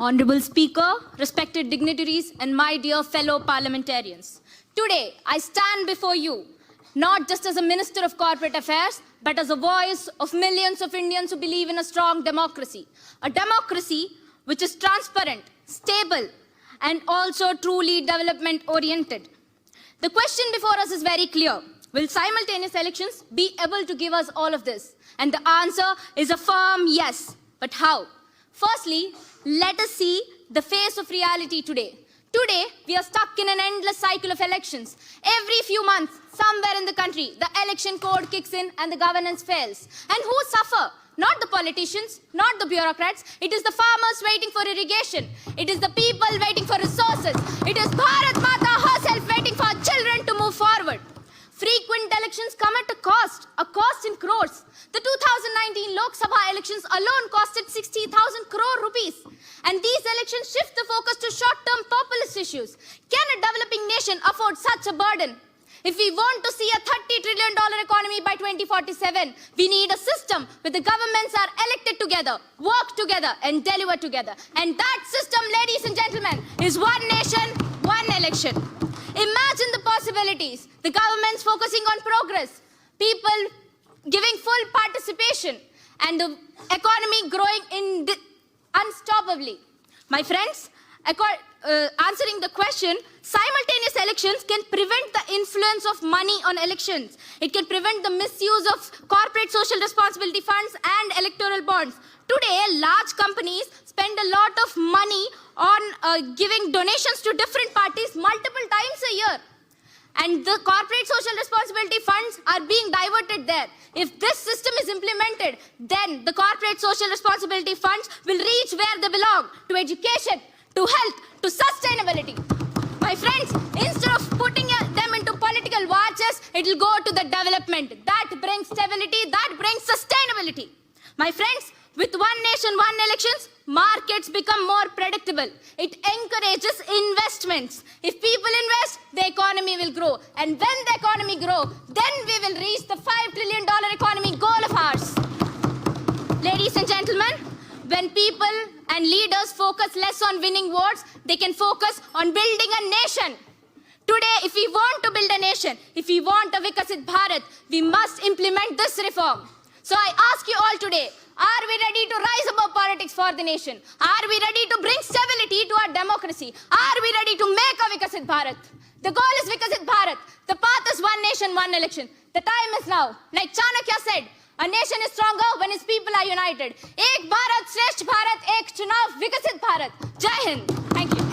Honorable Speaker, respected dignitaries, and my dear fellow parliamentarians. Today, I stand before you, not just as a Minister of Corporate Affairs, but as a voice of millions of Indians who believe in a strong democracy. A democracy which is transparent, stable, and also truly development-oriented. The question before us is very clear. Will simultaneous elections be able to give us all of this? And the answer is a firm yes. But how? Firstly, let us see the face of reality today. Today, we are stuck in an endless cycle of elections. Every few months, somewhere in the country, the election code kicks in and the governance fails. And who suffer? Not the politicians, not the bureaucrats. It is the farmers waiting for irrigation. It is the people waiting for resources. It is Bharat Mata herself waiting for our children to move forward. Frequent elections come at a cost in crores. The 2019 Lok Sabha elections alone costed 60,000 crore rupees. And these elections shift the focus to short-term populist issues. Can a developing nation afford such a burden? If we want to see a $30 trillion economy by 2047, we need a system where the governments are elected together, work together, and deliver together. And that system, ladies and gentlemen, is one nation, one election. Imagine the possibilities. The government's focusing on progress, people giving full participation, and the economy growing unstoppably. My friends, answering the question, simultaneous elections can prevent the influence of money on elections. It can prevent the misuse of corporate social responsibility funds and electoral bonds. Today, large companies spend a lot of money on giving donations to different parties multiple times a year. And the corporate social responsibility funds are being diverted there. If this system is implemented, then the corporate social responsibility funds will reach where they belong, to education, to health, to sustainability. My friends, instead of putting them into political war chest, it will go to the development. That brings stability, that brings sustainability. My friends, with one nation, one elections, markets become more predictable. It encourages investments. If people invest, the economy will grow. And when the economy grows, then we will reach the $5 trillion economy goal of ours. Ladies and gentlemen, when people and leaders focus less on winning votes, they can focus on building a nation. Today, if we want to build a nation, if we want a Vikasit Bharat, we must implement this reform. So I ask you all today, are we ready to rise above politics for the nation? Are we ready to bring stability to our democracy? Are we ready to make a Vikasit Bharat? The goal is Vikasit Bharat. The path is one nation, one election. The time is now. Like Chanakya said, a nation is stronger when its people are united. Ek Bharat, Shresth Bharat, Ek Chunav, Vikasit Bharat. Jai Hind. Thank you.